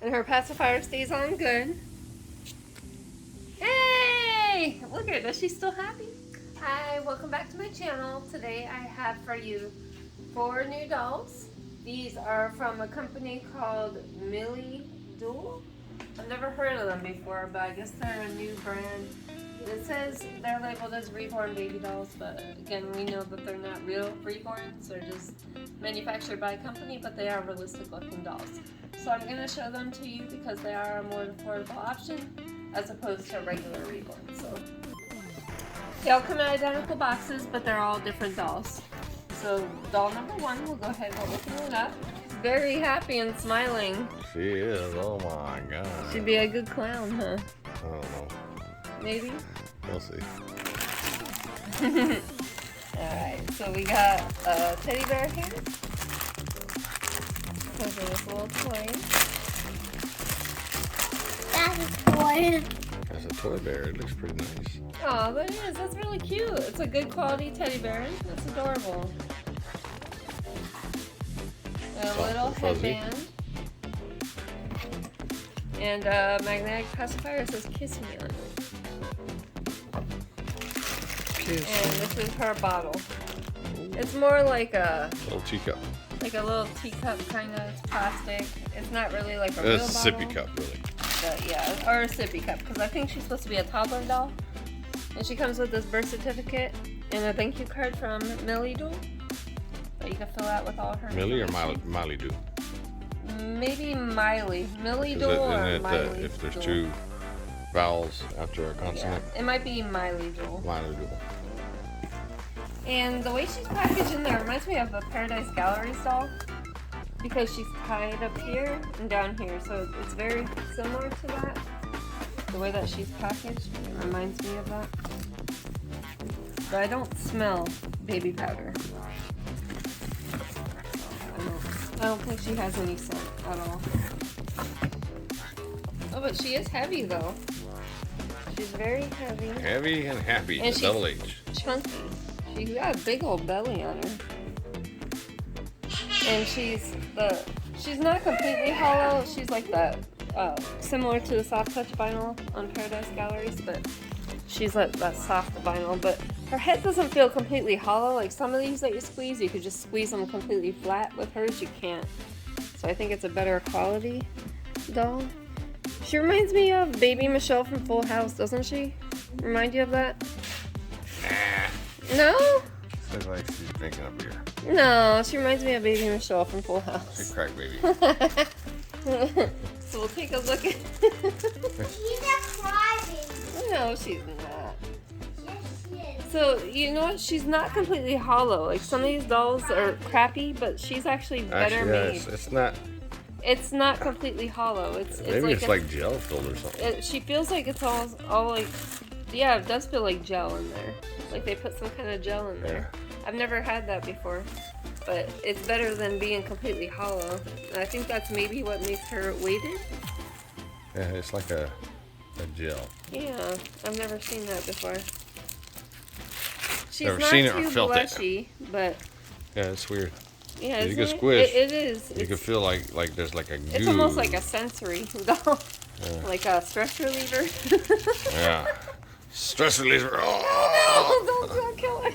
And her pacifier stays on good. Hey! Look at her. Is she still happy? Hi, welcome back to my channel. Today I have for you 4 new dolls. These are from a company called Milidool. I've never heard of them before, but I guess they're a new brand. It says they're labeled as reborn baby dolls, but again, we know that they're not real reborns. They're just manufactured by a company, but they are realistic looking dolls. So I'm going to show them to you because they are a more affordable option as opposed to regular reborns. So they all come in identical boxes, but they're all different dolls. So doll number 1, we'll go ahead and open it up. Very happy and smiling. She is. Oh my god. She'd be a good clown, huh? I don't know. Maybe? We'll see. Alright, so we got a teddy bear here. Comes with this little toy. That's a toy. That's a toy bear. It looks pretty nice. Oh, that is. That's really cute. It's a good quality teddy bear. It's adorable. A little headband. And a magnetic pacifier says "Kiss Me" on it. And this is her bottle. It's more like a little teacup. Like a little teacup kind of. It's plastic. It's not really like a real bottle. It's a sippy cup, really. But yeah, or a sippy cup, because I think she's supposed to be a toddler doll. And she comes with this birth certificate and a thank you card from Milidool that you can fill out with all her Millie or information. Miley do? Maybe Miley. Milidool or Miley. If there's 2 vowels after a consonant. Yeah, it might be Milidool. Miley do. And the way she's packaged in there reminds me of a Paradise Galleries doll, because she's tied up here and down here, so it's very similar to that. The way that she's packaged reminds me of that. But I don't smell baby powder. I don't think she has any scent at all. Oh, but she is heavy though. She's very heavy. Heavy and happy. And the double H. Chunky. She's got a big old belly on her. And she's not completely hollow. She's like that, similar to the soft touch vinyl on Paradise Galleries, but she's like that soft vinyl. But her head doesn't feel completely hollow. Like some of these that you squeeze, you could just squeeze them completely flat. With hers, you can't. So I think it's a better quality doll. She reminds me of Baby Michelle from Full House, doesn't she? Remind you of that? No? Looks like she's drinking a beer. No, she reminds me of Baby Michelle from Full House. She's a crack baby. So we'll take a look at She's a crybaby. No, she's not. Yes, she is. So, you know what? She's not completely hollow. Like, some of these dolls are crappy, but she's actually better made. It's not. It's not completely hollow. Maybe it's like gel filled or something. She feels like it's all like... Yeah, it does feel like gel in there. Like they put some kind of gel in there. Yeah. I've never had that before. But it's better than being completely hollow. And I think that's maybe what makes her weighted. Yeah, it's like a gel. Yeah, I've never seen that before. She's Never not seen it or too felt it. blushy, but Yeah, it's weird. yeah, You isn't can it? squish. It is. You can feel like there's like a goo. It's almost like a sensory doll, Yeah. like a stress reliever. Yeah. Stress reliever. Oh, Oh. don't kill her.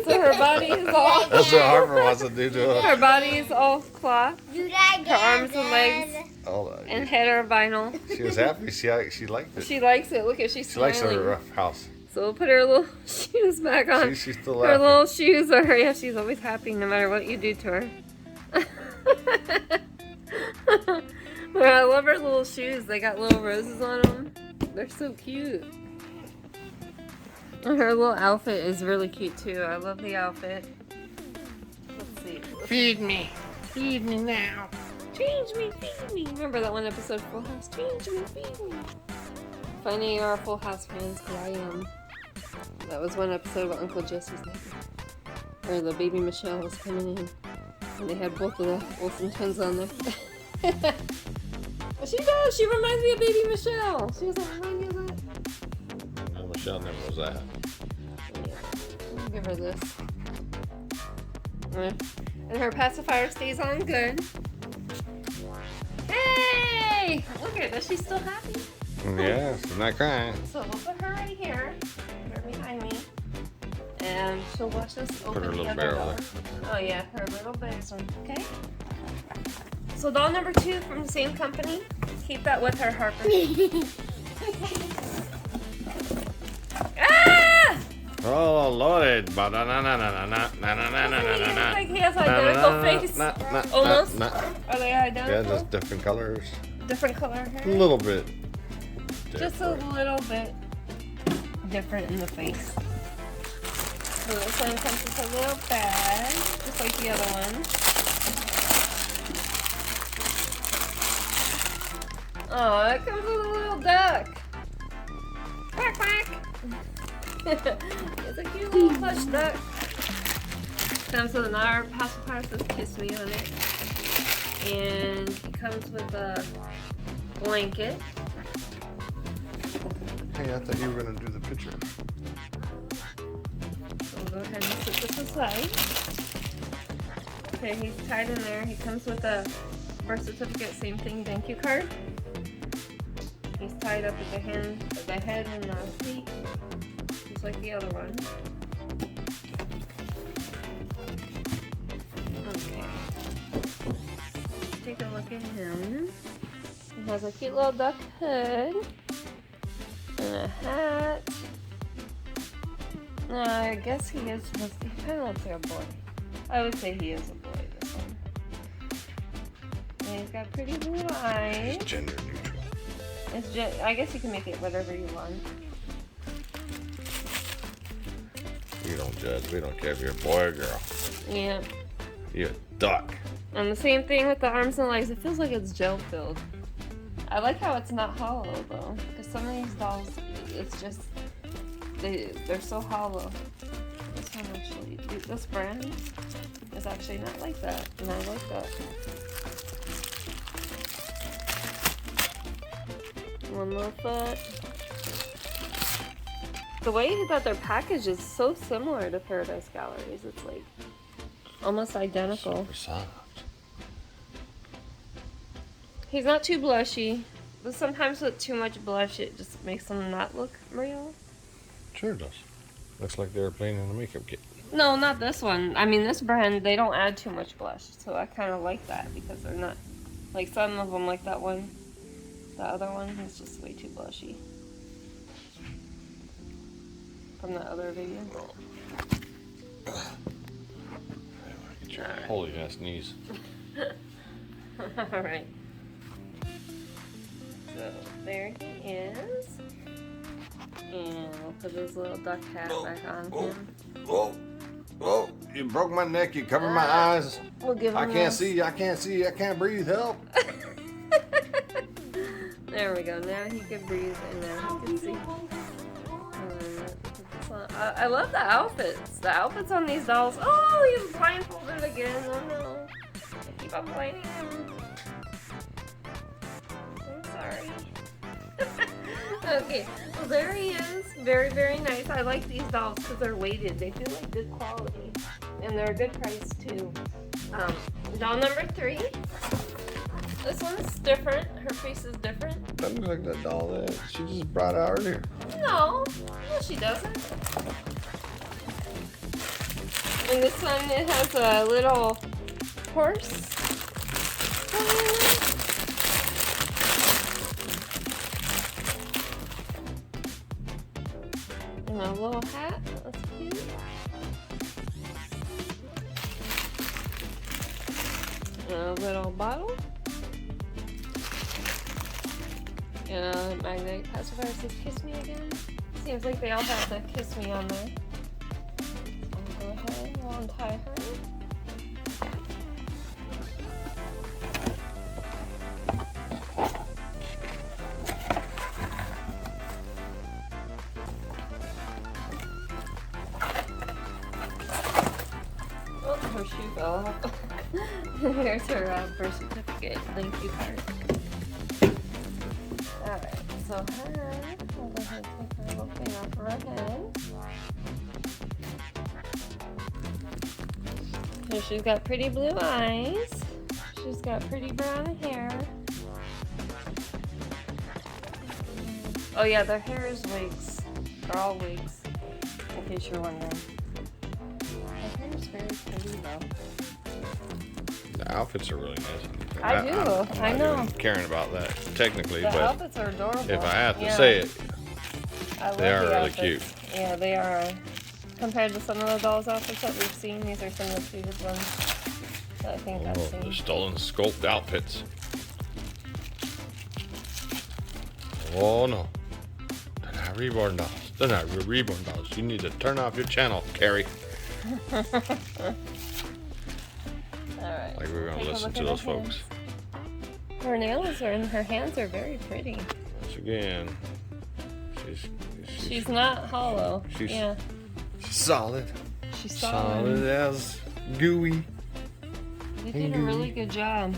So her body is all. That's what Harper wants to do to her. Her body is all cloth. Do that again. Her arms and legs Hold on. and head are vinyl. She was happy. She liked it. She likes it. Look at she's She likes smiling. her rough house. So we'll put her little shoes back on. She's still Her laughing. little shoes are, yeah, she's always happy no matter what you do to her. But I love her little shoes. They got little roses on them. They're so cute. And her little outfit is really cute too. I love the outfit. Let's see. Feed me. Feed me now. Change me, feed me. Remember that one episode of Full House? Change me, feed me. If any are Full House fans, because I am. That was one episode of Uncle Jesse's neighbor, where the baby Michelle was coming in, and they had both of the Olsen twins on there. She does. She reminds me of baby Michelle. She doesn't remind me of that. No, Michelle never was that. Yeah. I'll give her this. And her pacifier stays on good. Hey! she's still happy. Yeah, she's not crying. So we'll put her right here. Put her behind me. And she'll watch us open Put her the little other barrel door. there. Oh yeah, her little bears one. Okay. So doll number 2 from the same company. Keep that with her, Harper. Ah! Oh, Lord. Doesn't he look like he has identical face? Almost. Are they Yeah, identical? just different colors. Different color A hair? little bit. Just a little bit different in the face. So this one comes with a little bag, just like the other one. Oh, it comes with a little duck. Quack quack. It's a cute little plush duck. Comes with another pacifier that says "Kiss Me" on it, and it comes with a blanket. Hey, I thought you were going to do the picture. So we'll go ahead and put this aside. Okay, he's tied in there. He comes with a birth certificate, same thing, thank you card. He's tied up at the head and the feet, just like the other one. Okay. Take a look at him. He has a cute little duck hood and a hat. I guess he is supposed to. He kind of looks like a boy. I would say he is a boy, this one. And he's got pretty blue eyes. It's gender neutral. I guess you can make it whatever you want. You don't judge. We don't care if you're a boy or girl. Yeah. You're a duck. And the same thing with the arms and legs. It feels like it's gel filled. I like how it's not hollow though, because some of these dolls, it's just they're so hollow. This one actually, this brand is actually not like that, and I like that. One little foot. The way that they're packaged is so similar to Paradise Galleries. It's like almost identical. Super soft. He's not too blushy, but sometimes with too much blush, it just makes him not look real. Sure does. Looks like they were playing in a makeup kit. No, not this one. I mean, this brand, they don't add too much blush, so I kind of like that because they're not, like some of them, like that one, the other one, is just way too blushy. From that other video. Get your holy ass knees. Alright. So, there he is. And we'll put his little duck hat back on him. Oh, you broke my neck, you covered my eyes. We'll give him I can't see, I can't breathe, help. There we go, now he can breathe and now he can see. I love the outfits. The outfits on these dolls. Oh, he's blindfolded again. Oh no. I keep on blaming him. I'm sorry. Okay, well there he is. Very, very nice. I like these dolls because they're weighted. They feel like good quality. And they're a good price too. Doll number 3. This one's different. Her face is different. That looks like that doll that she just brought out earlier. No, she doesn't. And this one, it has a little horse. And a little hat. That's cute. And a little bottle. And a magnetic pacifier says "Kiss Me" again. Seems like they all have the "Kiss Me" on there. So I'll go ahead and we'll untie her. Oh, her shoe fell off. Here's her birth certificate. Thank you card. Alright, so her, we'll go ahead and take her little thing off her head. So she's got pretty blue eyes. She's got pretty brown hair. Oh yeah, their hair is wigs. They're all wigs, in case you're wondering. Their hair is very pretty though. The outfits are really nice. I do. I'm I know. not even caring about that technically, The but outfits are adorable. if I have to say it, I love they are the really outfits. cute. Yeah, they are. Compared to some of the dolls' outfits that we've seen, these are some of the cutest ones that I think I've Oh, seen. the stolen sculpt outfits. Oh no. They're not reborn dolls. They're not reborn dolls. You need to turn off your channel, Carrie. Alright. Like we're gonna Take a listen look to at those her hands. folks. Her nails are and her hands are very pretty. Once again, She's not hollow. she's- Yeah, solid. she's Solid solid. as gooey. They did a really good job.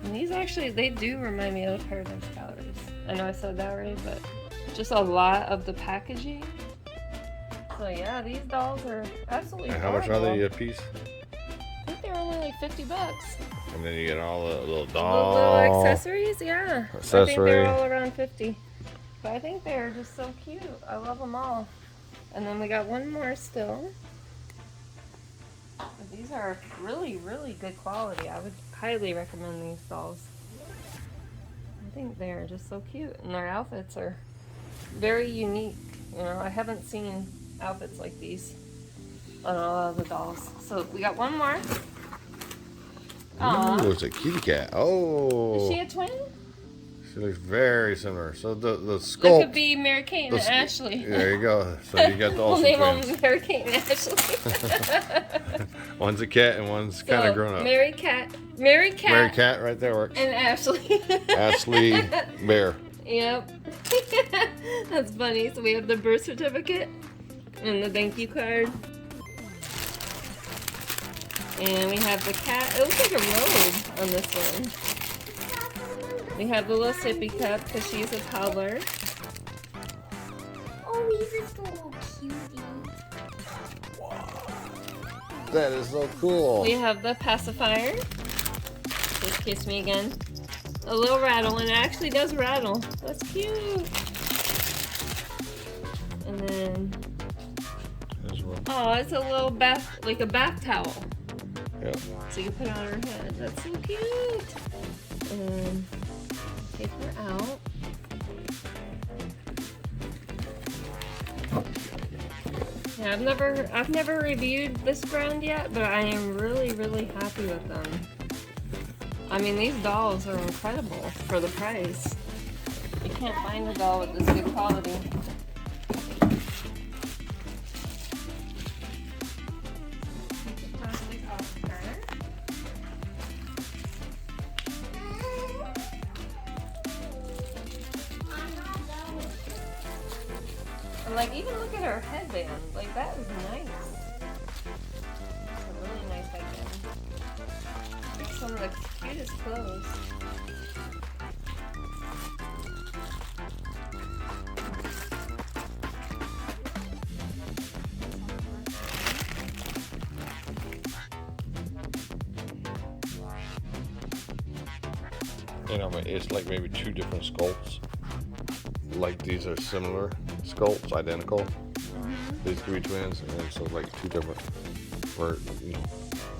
And these actually, they do remind me of Paradise Galleries. I know I said that already, but just a lot of the packaging. So yeah, these dolls are absolutely And how much are adorable. they a piece? I think they're only like $50. And then you get all the little The doll little accessories, yeah. I think Accessory. they're all around 50. But I think they're just so cute. I love them all. And then we got one more still. But these are really, really good quality. I would highly recommend these dolls. I think they're just so cute. And their outfits are very unique. You know, I haven't seen outfits like these on a lot of the dolls. So we got one more. Aw. Ooh, it's a kitty cat. Oh. Is she a twin? She looks very similar. So the That sculpt. could be Mary Kate the and sc- Ashley. There you go. So you got the We'll Olsen name twins. them Mary Kate and Ashley. One's a cat and one's kind of grown up. Mary Cat, Mary Cat right there works. and Ashley. Ashley Bear. Yep. That's funny. So we have the birth certificate and the thank you card. And we have the cat. It looks like a robe on this one. We have the little sippy cup because she's a toddler. Oh, he's just a little cutie. That is so cool. We have the pacifier. Just kiss me again. A little rattle, and it actually does rattle. That's cute. And then, As well. oh, it's a little bath, like a bath towel. Yeah. So you can put it on her head. That's so cute. And take her out. Yeah, I've never reviewed this brand yet, but I am really, really happy with them. I mean, these dolls are incredible for the price. You can't find a doll with this good quality. Take the plastic off her. And like, even look at her headband. Like, that is nice. It's a really nice headband. It's some of the cutest clothes. You know, it's like maybe two different sculpts. Like these are similar sculpts, identical. These could be twins, and then so like two different, or you know,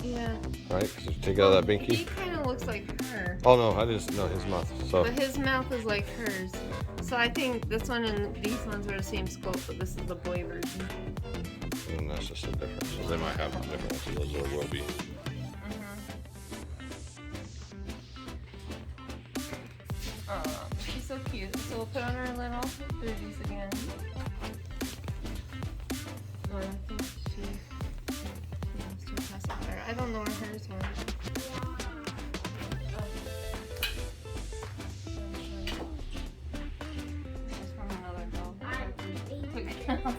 Yeah. right? Because you take out that He binky. kind of looks like her. Oh no, I just know his mouth. So But his mouth is like hers. So I think this one and these ones are the same sculpt, but this is the boy version. and that's just a difference. So they might have different ones. So those there will be. Oh, she's so cute. So we'll put on her little booties again. Oh, I think she wants to pass it there. I don't know where hers went. This is from another doll. Took it off.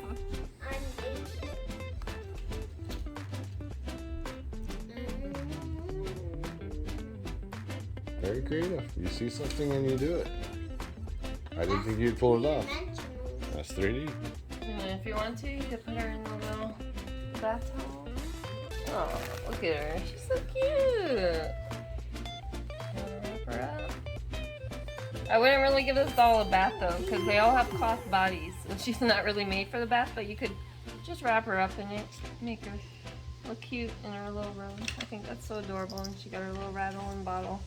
Very creative. You see something and you do it. I didn't think you'd pull it off. That's 3D. And if you want to, you could put her in the little bath towel. Oh, look at her. She's so cute. Wanna wrap her up? I wouldn't really give this doll a bath though, because they all have cloth bodies, and she's not really made for the bath. But you could just wrap her up in it, make her look cute in her little room. I think that's so adorable, and she got her little rattle and bottle.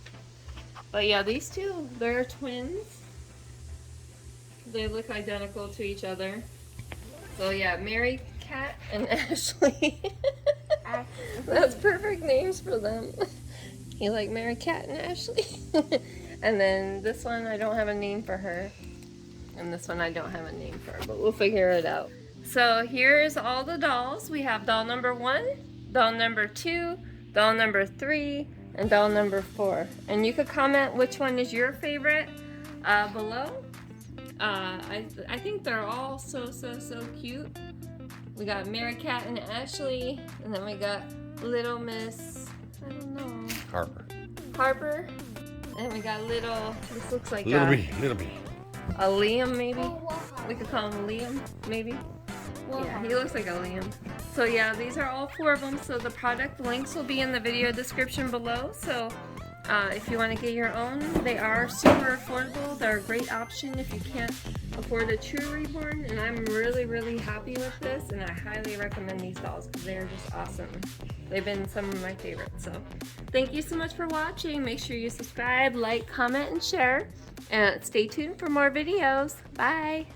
But yeah, these two, they're twins. They look identical to each other. So yeah, Mary Cat and Ashley. That's perfect names for them. You like Mary Cat and Ashley? And then this one, I don't have a name for her. And this one, I don't have a name for her, but we'll figure it out. So here's all the dolls. We have doll number 1, doll number 2, doll number 3, and doll number 4. And you could comment which one is your favorite below. I think they're all so cute. We got Mary Cat and Ashley, and then we got Little Miss, I don't know, Harper, and we got little, this looks like Little B. A Liam maybe? We could call him Liam maybe? Yeah, he looks like a Liam. So yeah, these are all 4 of them, so the product links will be in the video description below. So if you want to get your own, they are super affordable. They're a great option if you can't afford a true reborn, and I'm really happy with this, and I highly recommend these dolls because they're just awesome. They've been some of my favorites. So thank you so much for watching. Make sure you subscribe, like, comment, and share, and stay tuned for more videos. Bye!